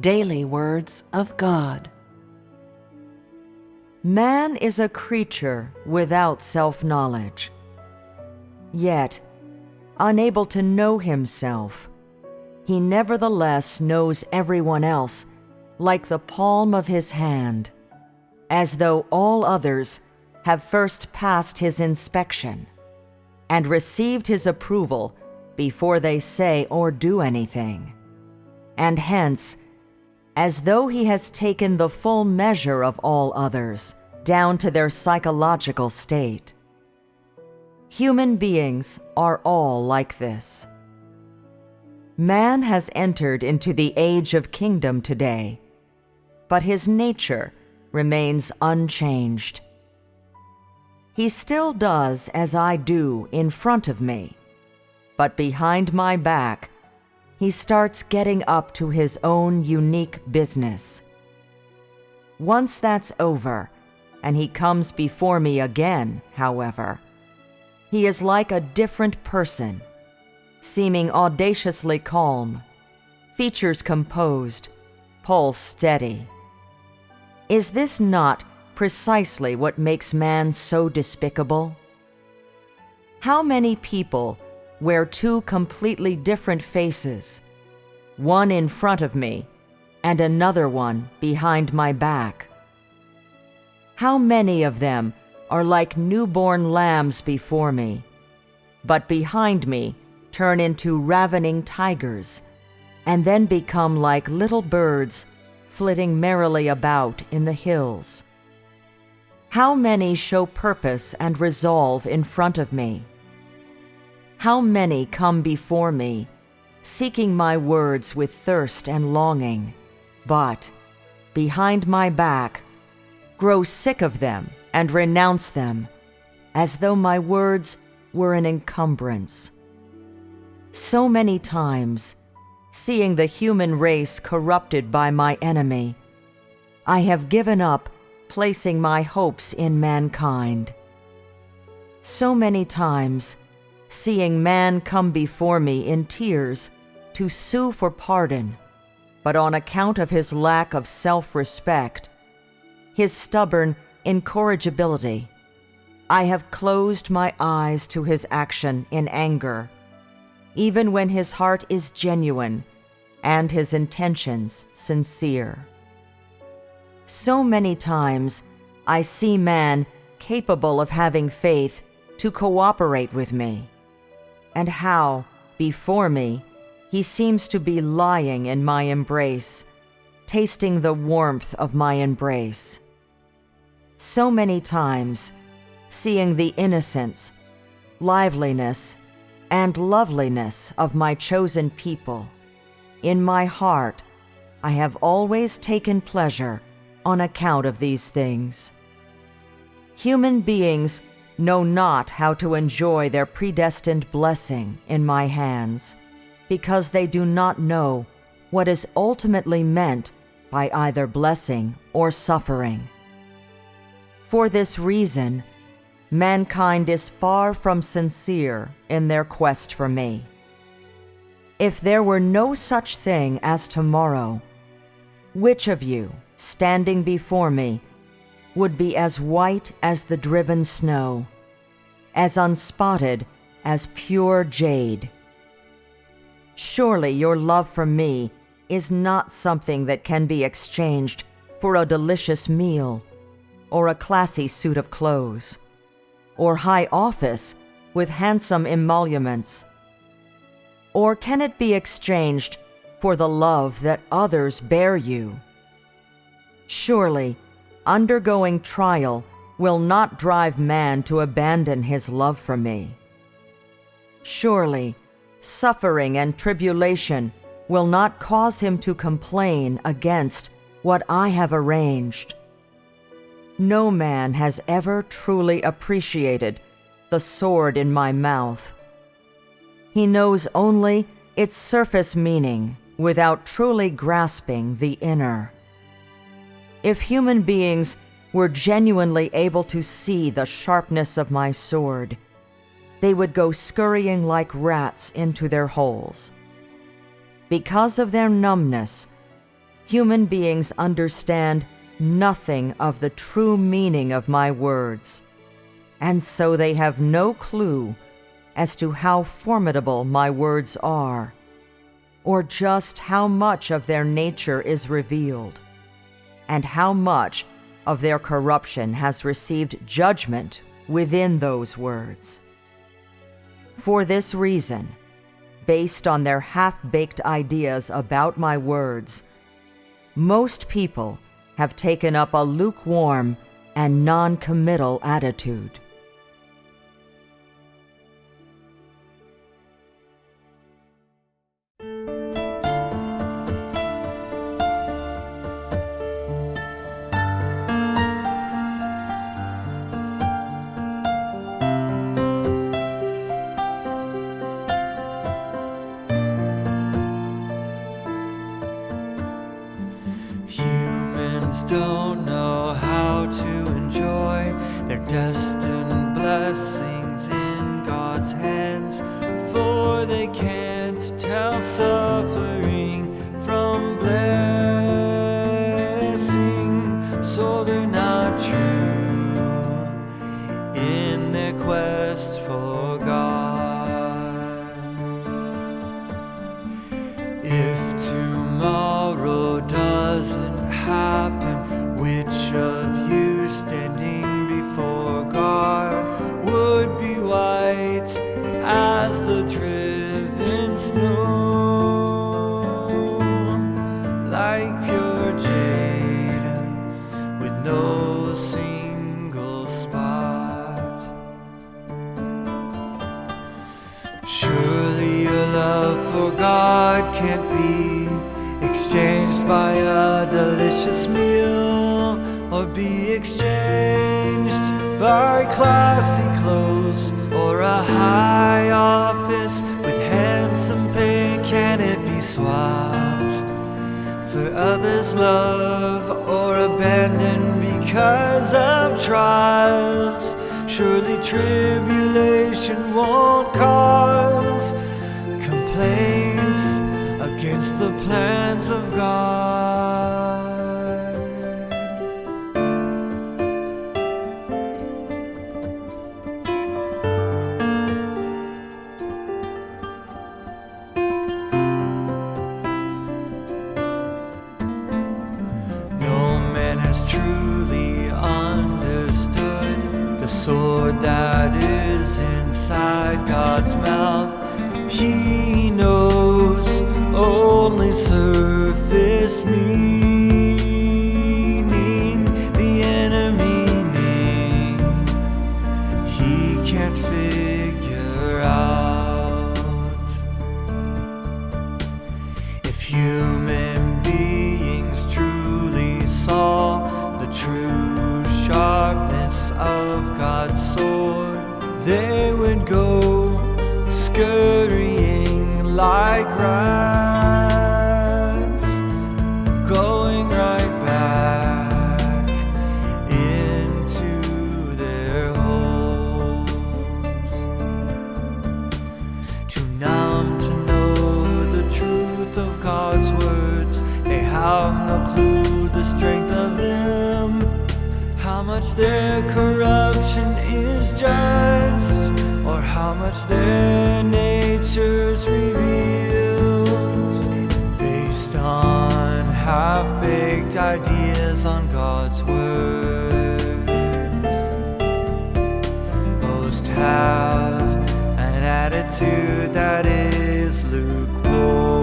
Daily Words of God. Man is a creature without self-knowledge. Yet, unable to know himself, he nevertheless knows everyone else like the palm of his hand, as though all others have first passed his inspection and received his approval before they say or do anything, and hence, as though he has taken the full measure of all others down to their psychological state. Human beings are all like this. Man has entered into the age of kingdom today, but his nature remains unchanged. He still does as I do in front of me, but behind my back, he starts getting up to his own unique business. Once that's over, and he comes before me again, however, he is like a different person, seeming audaciously calm, features composed, pulse steady. Is this not precisely what makes man so despicable? How many people wear two completely different faces, one in front of me and another one behind my back? How many of them are like newborn lambs before me, but behind me turn into ravening tigers, and then become like little birds flitting merrily about in the hills? How many show purpose and resolve in front of me? How many come before me, seeking my words with thirst and longing, but, behind my back, grow sick of them and renounce them, as though my words were an encumbrance. So many times, seeing the human race corrupted by my enemy, I have given up placing my hopes in mankind. So many times, seeing man come before me in tears to sue for pardon, but on account of his lack of self-respect, his stubborn incorrigibility, I have closed my eyes to his action in anger, even when his heart is genuine and his intentions sincere. So many times I see man capable of having faith to cooperate with me, and how, before me, he seems to be lying in my embrace, tasting the warmth of my embrace. So many times, seeing the innocence, liveliness, and loveliness of my chosen people, in my heart I have always taken pleasure on account of these things. Human beings know not how to enjoy their predestined blessing in my hands, because they do not know what is ultimately meant by either blessing or suffering. For this reason, mankind is far from sincere in their quest for me. If there were no such thing as tomorrow, which of you, standing before me, would be as white as the driven snow, as unspotted as pure jade? Surely your love for me is not something that can be exchanged for a delicious meal, or a classy suit of clothes, or high office with handsome emoluments. Or can it be exchanged for the love that others bear you? Surely, undergoing trial will not drive man to abandon his love for me. Surely, suffering and tribulation will not cause him to complain against what I have arranged. No man has ever truly appreciated the sword in my mouth. He knows only its surface meaning without truly grasping the inner. If human beings were genuinely able to see the sharpness of my sword, they would go scurrying like rats into their holes. Because of their numbness, human beings understand nothing of the true meaning of my words, and so they have no clue as to how formidable my words are, or just how much of their nature is revealed, and how much of their corruption has received judgment within those words. For this reason, based on their half-baked ideas about my words, most people have taken up a lukewarm and non-committal attitude. Humans don't know how to enjoy their destined blessings in God's hands, for they can't tell suffering from blessing, so they're not true in their quest for God. If tomorrow doesn't happen, which of you standing before God would be white as the driven snow, like pure jade with no single spot? Surely your love for God can't be exchanged by a delicious meal, or be exchanged by classy clothes or a high office with handsome pay. Can it be swapped for others' love or abandoned because of trials? Surely tribulation won't cause complaints against the plans of God. No man has truly understood the sword that is inside God's mouth. He knows only surface meaning, the inner meaning he can't figure out. If human beings truly saw the true sharpness of God's sword, they would go scurrying like rats, going right back into their holes. Too numb to know the truth of God's words, they have no clue the strength of them, how much their corruption is judged, or how much their nature's revealed, based on half-baked ideas on God's words. Most have an attitude that is lukewarm.